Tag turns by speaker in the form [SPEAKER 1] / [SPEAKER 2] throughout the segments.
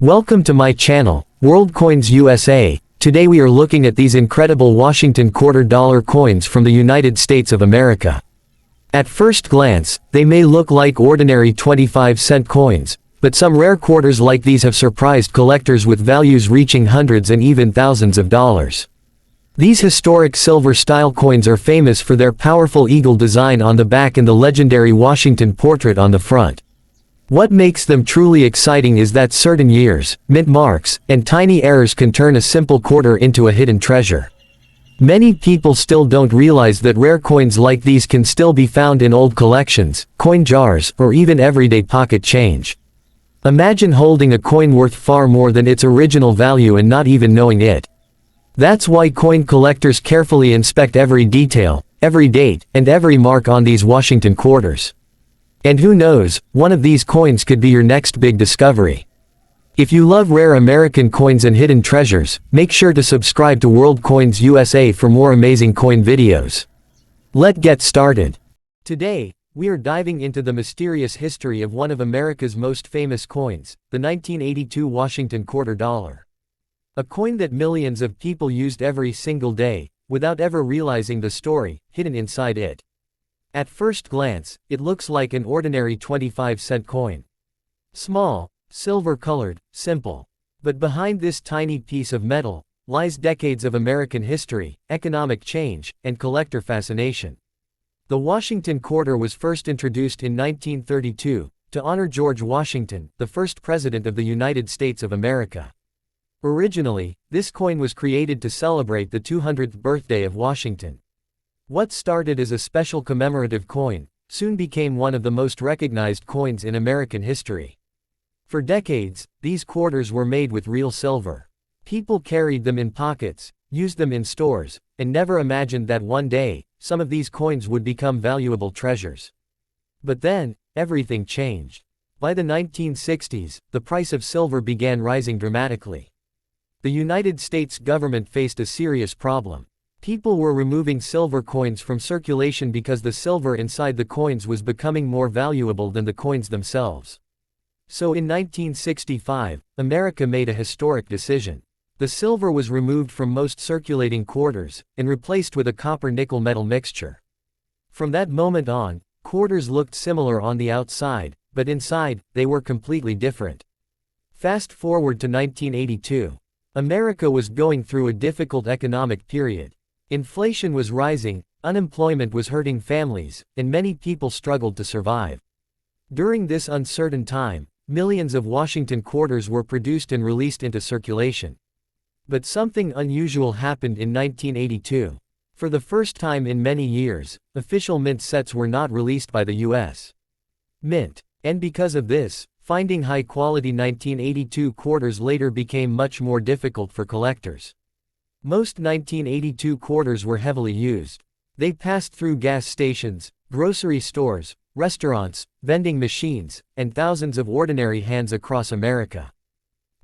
[SPEAKER 1] Welcome to my channel, World Coins USA. Today we are looking at these incredible Washington quarter dollar coins from the United States of America. At first glance, they may look like ordinary 25-cent coins, but some rare quarters like these have surprised collectors with values reaching hundreds and even thousands of dollars. These historic silver-style coins are famous for their powerful eagle design on the back and the legendary Washington portrait on the front. What makes them truly exciting is that certain years, mint marks, and tiny errors can turn a simple quarter into a hidden treasure. Many people still don't realize that rare coins like these can still be found in old collections, coin jars, or even everyday pocket change. Imagine holding a coin worth far more than its original value and not even knowing it. That's why coin collectors carefully inspect every detail, every date, and every mark on these Washington quarters. And who knows, one of these coins could be your next big discovery. If you love rare American coins and hidden treasures, make sure to subscribe to World Coins USA for more amazing coin videos. Let's get started. Today, we are diving into the mysterious history of one of America's most famous coins, the 1982 Washington quarter dollar. A coin that millions of people used every single day, without ever realizing the story hidden inside it. At first glance, it looks like an ordinary 25-cent coin. Small, silver-colored, simple. But behind this tiny piece of metal, lies decades of American history, economic change, and collector fascination. The Washington quarter was first introduced in 1932, to honor George Washington, the first President of the United States of America. Originally, this coin was created to celebrate the 200th birthday of Washington. What started as a special commemorative coin, soon became one of the most recognized coins in American history. For decades, these quarters were made with real silver. People carried them in pockets, used them in stores, and never imagined that one day, some of these coins would become valuable treasures. But then, everything changed. By the 1960s, the price of silver began rising dramatically. The United States government faced a serious problem. People were removing silver coins from circulation because the silver inside the coins was becoming more valuable than the coins themselves. So in 1965, America made a historic decision. The silver was removed from most circulating quarters, and replaced with a copper-nickel metal mixture. From that moment on, quarters looked similar on the outside, but inside, they were completely different. Fast forward to 1982. America was going through a difficult economic period. Inflation was rising, unemployment was hurting families, and many people struggled to survive. During this uncertain time, millions of Washington quarters were produced and released into circulation. But something unusual happened in 1982. For the first time in many years, official mint sets were not released by the U.S. Mint. And because of this, finding high-quality 1982 quarters later became much more difficult for collectors. Most 1982 quarters were heavily used. They passed through gas stations, grocery stores, restaurants, vending machines, and thousands of ordinary hands across America.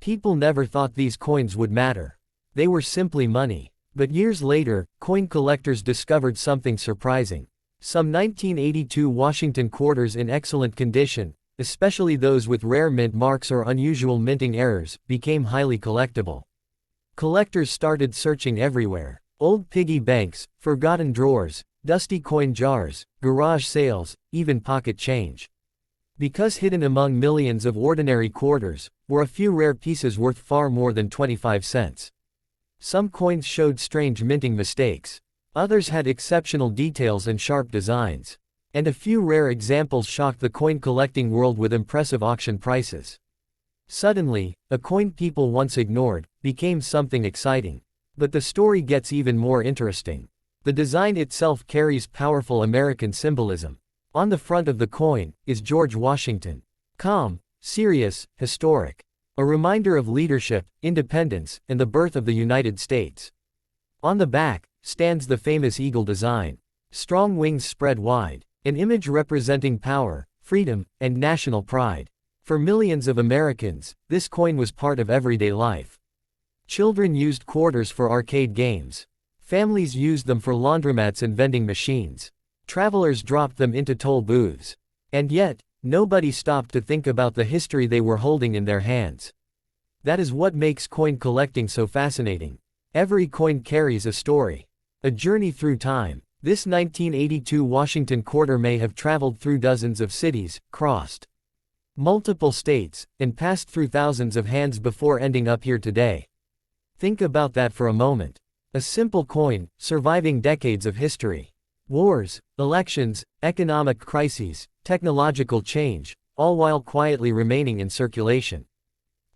[SPEAKER 1] People never thought these coins would matter. They were simply money. But years later, coin collectors discovered something surprising. Some 1982 Washington quarters in excellent condition, especially those with rare mint marks or unusual minting errors, became highly collectible. Collectors started searching everywhere. Old piggy banks, forgotten drawers, dusty coin jars, garage sales, even pocket change. Because hidden among millions of ordinary quarters, were a few rare pieces worth far more than 25 cents. Some coins showed strange minting mistakes. Others had exceptional details and sharp designs. And a few rare examples shocked the coin collecting world with impressive auction prices. Suddenly, a coin people once ignored, became something exciting. But the story gets even more interesting. The design itself carries powerful American symbolism. On the front of the coin, is George Washington. Calm, serious, historic. A reminder of leadership, independence, and the birth of the United States. On the back, stands the famous eagle design. Strong wings spread wide. An image representing power, freedom, and national pride. For millions of Americans, this coin was part of everyday life. Children used quarters for arcade games. Families used them for laundromats and vending machines. Travelers dropped them into toll booths. And yet, nobody stopped to think about the history they were holding in their hands. That is what makes coin collecting so fascinating. Every coin carries a story. A journey through time. This 1982 Washington quarter may have traveled through dozens of cities, crossed multiple states, and passed through thousands of hands before ending up here today. Think about that for a moment. A simple coin, surviving decades of history. Wars, elections, economic crises, technological change, all while quietly remaining in circulation.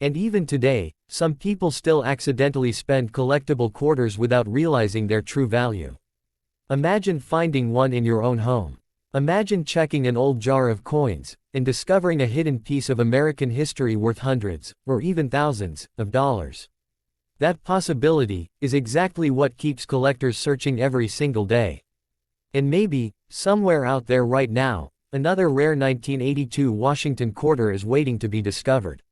[SPEAKER 1] And even today, some people still accidentally spend collectible quarters without realizing their true value. Imagine finding one in your own home. Imagine checking an old jar of coins, and discovering a hidden piece of American history worth hundreds, or even thousands, of dollars. That possibility is exactly what keeps collectors searching every single day. And maybe, somewhere out there right now, another rare 1982 Washington quarter is waiting to be discovered.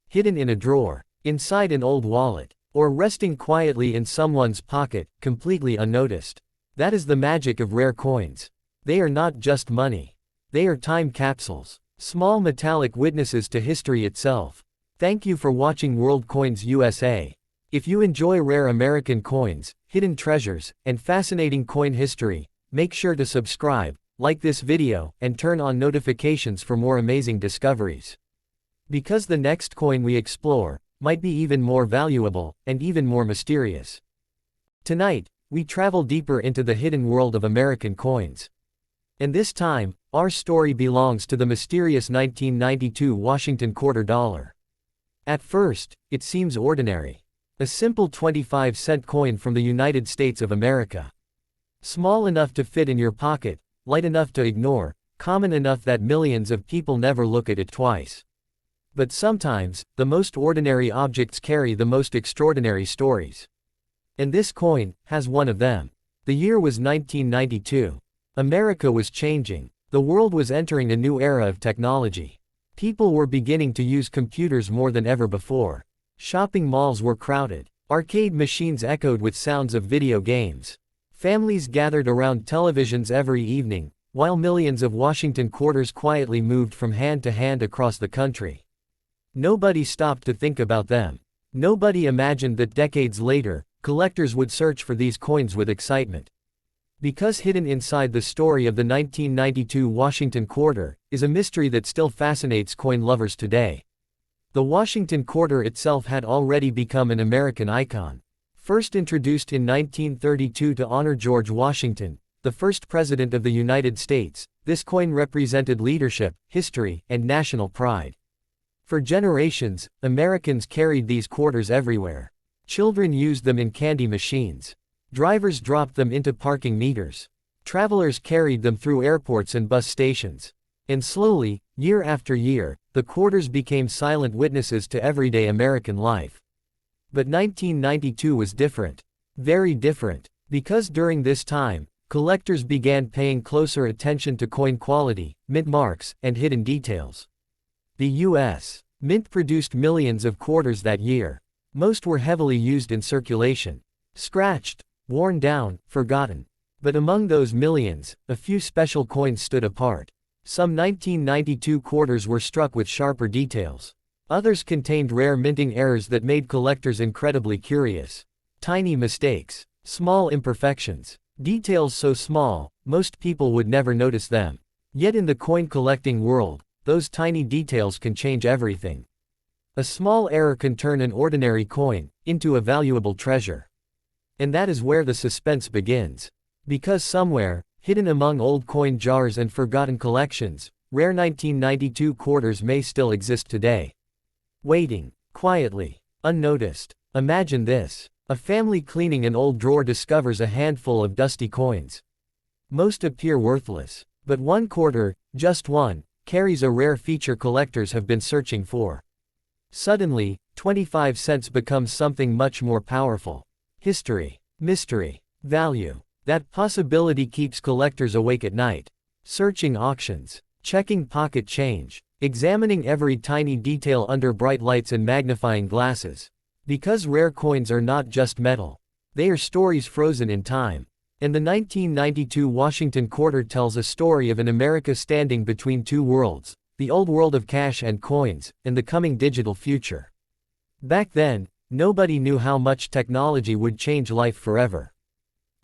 [SPEAKER 1] Hidden in a drawer, inside an old wallet, or resting quietly in someone's pocket, completely unnoticed. That is the magic of rare coins. They are not just money. They are time capsules, small metallic witnesses to history itself. Thank you for watching World Coins USA. If you enjoy rare American coins, hidden treasures, and fascinating coin history, make sure to subscribe, like this video, and turn on notifications for more amazing discoveries. Because the next coin we explore might be even more valuable and even more mysterious. Tonight, we travel deeper into the hidden world of American coins. And this time, our story belongs to the mysterious 1992 Washington quarter dollar. At first, it seems ordinary. A simple 25-cent coin from the United States of America. Small enough to fit in your pocket, light enough to ignore, common enough that millions of people never look at it twice. But sometimes, the most ordinary objects carry the most extraordinary stories. And this coin has one of them. The year was 1992. America was changing. The world was entering a new era of technology. People were beginning to use computers more than ever before. Shopping malls were crowded. Arcade machines echoed with sounds of video games. Families gathered around televisions every evening, while millions of Washington quarters quietly moved from hand to hand across the country. Nobody stopped to think about them. Nobody imagined that decades later, collectors would search for these coins with excitement. Because hidden inside the story of the 1992 Washington quarter is a mystery that still fascinates coin lovers today. The Washington quarter itself had already become an American icon. First introduced in 1932 to honor George Washington, the first president of the United States, this coin represented leadership, history, and national pride. For generations, Americans carried these quarters everywhere. Children used them in candy machines. Drivers dropped them into parking meters. Travelers carried them through airports and bus stations. And slowly, year after year, the quarters became silent witnesses to everyday American life. But 1992 was different. Very different. Because during this time, collectors began paying closer attention to coin quality, mint marks, and hidden details. The U.S. Mint produced millions of quarters that year. Most were heavily used in circulation. Scratched, worn down, forgotten. But among those millions, a few special coins stood apart. Some 1992 quarters were struck with sharper details. Others contained rare minting errors that made collectors incredibly curious. Tiny mistakes, small imperfections, details so small, most people would never notice them. Yet in the coin collecting world, those tiny details can change everything. A small error can turn an ordinary coin into a valuable treasure. And that is where the suspense begins. Because somewhere, hidden among old coin jars and forgotten collections, rare 1992 quarters may still exist today. Waiting, quietly, unnoticed. Imagine this. A family cleaning an old drawer discovers a handful of dusty coins. Most appear worthless. But one quarter, just one, carries a rare feature collectors have been searching for. Suddenly, 25 cents becomes something much more powerful. History, mystery, value. That possibility keeps collectors awake at night. Searching auctions, checking pocket change, examining every tiny detail under bright lights and magnifying glasses. Because rare coins are not just metal. They are stories frozen in time. And the 1992 Washington quarter tells a story of an America standing between two worlds, the old world of cash and coins, and the coming digital future. Back then, nobody knew how much technology would change life forever.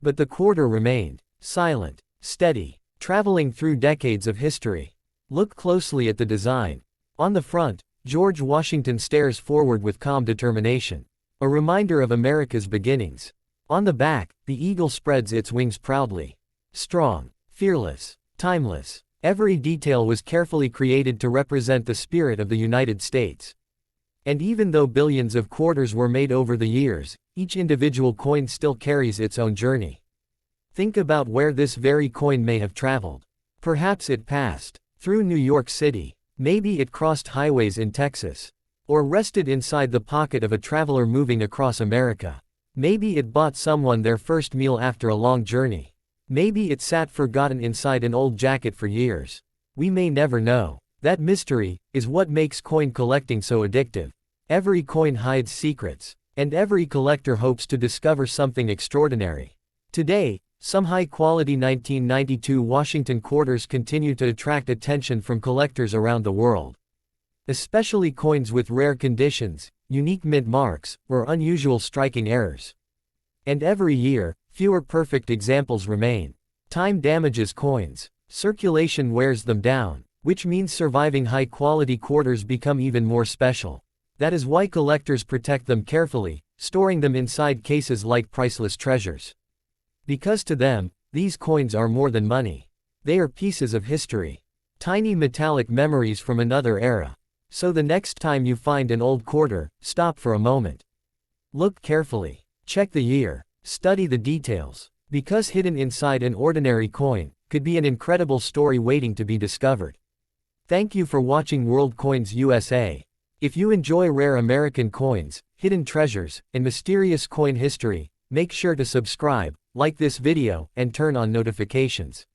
[SPEAKER 1] But the quarter remained silent, steady, traveling through decades of history. Look closely at the design. On the front, George Washington stares forward with calm determination, a reminder of America's beginnings. On the back, the eagle spreads its wings proudly. Strong, fearless, timeless. Every detail was carefully created to represent the spirit of the United States. And even though billions of quarters were made over the years, each individual coin still carries its own journey. Think about where this very coin may have traveled. Perhaps it passed through New York City. Maybe it crossed highways in Texas. Or rested inside the pocket of a traveler moving across America. Maybe it bought someone their first meal after a long journey. Maybe it sat forgotten inside an old jacket for years. We may never know. That mystery is what makes coin collecting so addictive. Every coin hides secrets, and every collector hopes to discover something extraordinary. Today, some high-quality 1992 Washington quarters continue to attract attention from collectors around the world. Especially coins with rare conditions, unique mint marks, or unusual striking errors. And every year, fewer perfect examples remain. Time damages coins. Circulation wears them down, which means surviving high-quality quarters become even more special. That is why collectors protect them carefully, storing them inside cases like priceless treasures. Because to them, these coins are more than money. They are pieces of history. Tiny metallic memories from another era. So the next time you find an old quarter, stop for a moment. Look carefully. Check the year. Study the details. Because hidden inside an ordinary coin could be an incredible story waiting to be discovered. Thank you for watching World Coins USA. If you enjoy rare American coins, hidden treasures, and mysterious coin history, make sure to subscribe, like this video, and turn on notifications.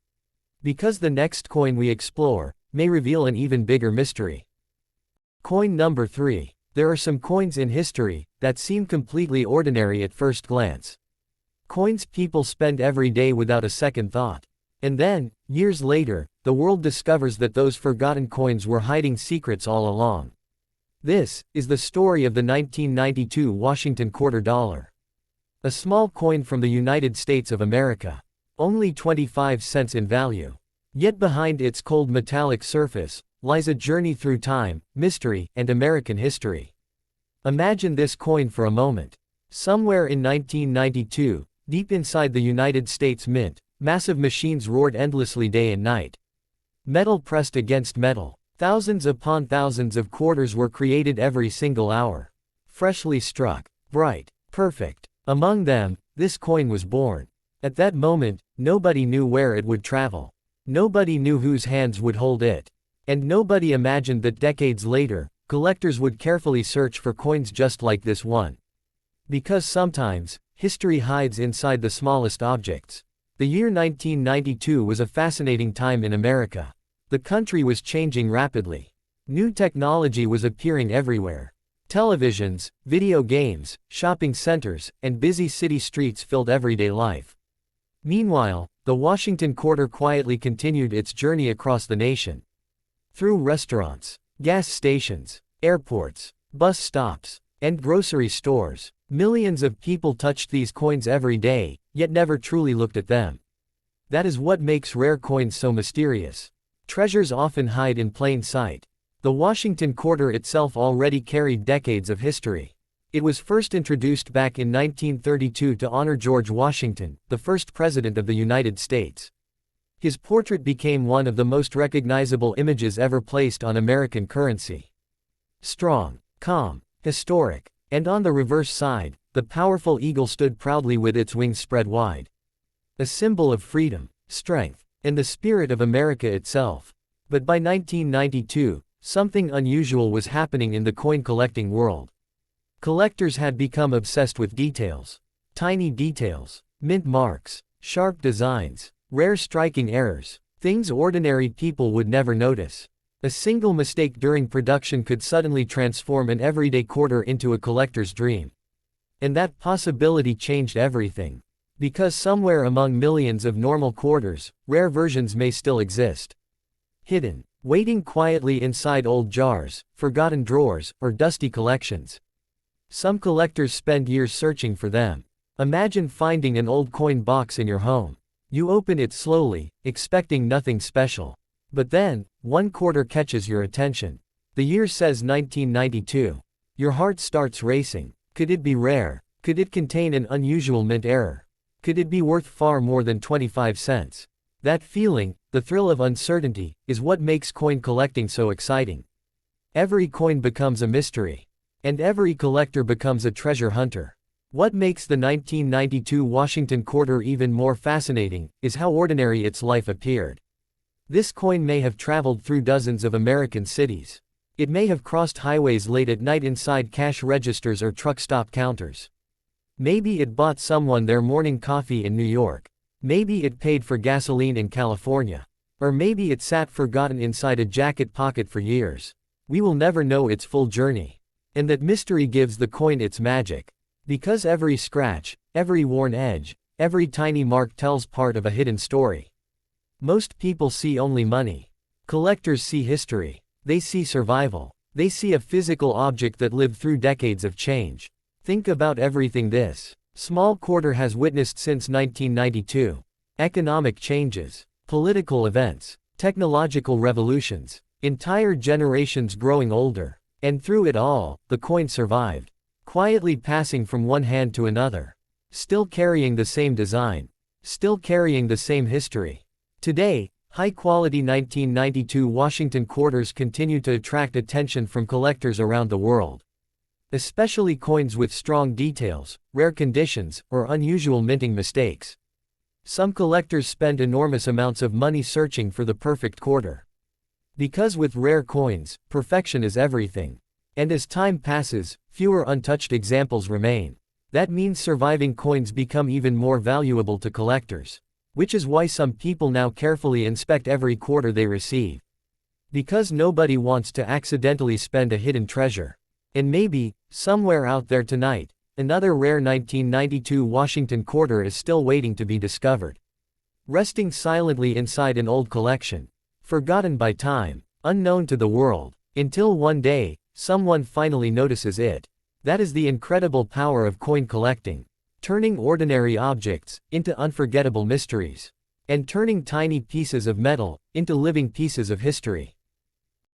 [SPEAKER 1] Because the next coin we explore may reveal an even bigger mystery. Coin number 3. There are some coins in history that seem completely ordinary at first glance. Coins people spend every day without a second thought. And then, years later, the world discovers that those forgotten coins were hiding secrets all along. This is the story of the 1992 Washington quarter dollar. A small coin from the United States of America. Only 25 cents in value. Yet behind its cold metallic surface lies a journey through time, mystery, and American history. Imagine this coin for a moment. Somewhere in 1992, deep inside the United States Mint, massive machines roared endlessly day and night. Metal pressed against metal. Thousands upon thousands of quarters were created every single hour. Freshly struck. Bright. Perfect. Among them, this coin was born. At that moment, nobody knew where it would travel. Nobody knew whose hands would hold it. And nobody imagined that decades later, collectors would carefully search for coins just like this one. Because sometimes, history hides inside the smallest objects. The year 1992 was a fascinating time in America. The country was changing rapidly. New technology was appearing everywhere. Televisions, video games, shopping centers, and busy city streets filled everyday life. Meanwhile, the Washington quarter quietly continued its journey across the nation. Through restaurants, gas stations, airports, bus stops, and grocery stores, millions of people touched these coins every day, yet never truly looked at them. That is what makes rare coins so mysterious. Treasures often hide in plain sight. The Washington quarter itself already carried decades of history. It was first introduced back in 1932 to honor George Washington, the first president of the United States. His portrait became one of the most recognizable images ever placed on American currency. Strong, calm, historic, and on the reverse side, the powerful eagle stood proudly with its wings spread wide. A symbol of freedom, strength, and the spirit of America itself. But by 1992, something unusual was happening in the coin collecting world. Collectors had become obsessed with details. Tiny details, mint marks, sharp designs, rare striking errors, things ordinary people would never notice. A single mistake during production could suddenly transform an everyday quarter into a collector's dream. And that possibility changed everything. Because somewhere among millions of normal quarters, rare versions may still exist. Hidden, waiting quietly inside old jars, forgotten drawers, or dusty collections. Some collectors spend years searching for them. Imagine finding an old coin box in your home. You open it slowly, expecting nothing special. But then, one quarter catches your attention. The year says 1992. Your heart starts racing. Could it be rare? Could it contain an unusual mint error? Could it be worth far more than 25 cents? That feeling, the thrill of uncertainty, is what makes coin collecting so exciting. Every coin becomes a mystery. And every collector becomes a treasure hunter. What makes the 1992 Washington quarter even more fascinating is how ordinary its life appeared. This coin may have traveled through dozens of American cities. It may have crossed highways late at night inside cash registers or truck stop counters. Maybe it bought someone their morning coffee in New York. Maybe it paid for gasoline in California. Or maybe it sat forgotten inside a jacket pocket for years. We will never know its full journey. And that mystery gives the coin its magic. Because every scratch, every worn edge, every tiny mark tells part of a hidden story. Most people see only money. Collectors see history. They see survival. They see a physical object that lived through decades of change. Think about everything this small quarter has witnessed since 1992. Economic changes, political events, technological revolutions, entire generations growing older. And through it all, the coin survived. Quietly passing from one hand to another. Still carrying the same design. Still carrying the same history. Today, high-quality 1992 Washington quarters continue to attract attention from collectors around the world. Especially coins with strong details, rare conditions, or unusual minting mistakes. Some collectors spend enormous amounts of money searching for the perfect quarter. Because with rare coins, perfection is everything. And as time passes, fewer untouched examples remain. That means surviving coins become even more valuable to collectors. Which is why some people now carefully inspect every quarter they receive. Because nobody wants to accidentally spend a hidden treasure. And maybe, somewhere out there tonight, another rare 1992 Washington quarter is still waiting to be discovered. Resting silently inside an old collection. Forgotten by time, unknown to the world, until one day, someone finally notices it. That is the incredible power of coin collecting. Turning ordinary objects into unforgettable mysteries. And turning tiny pieces of metal into living pieces of history.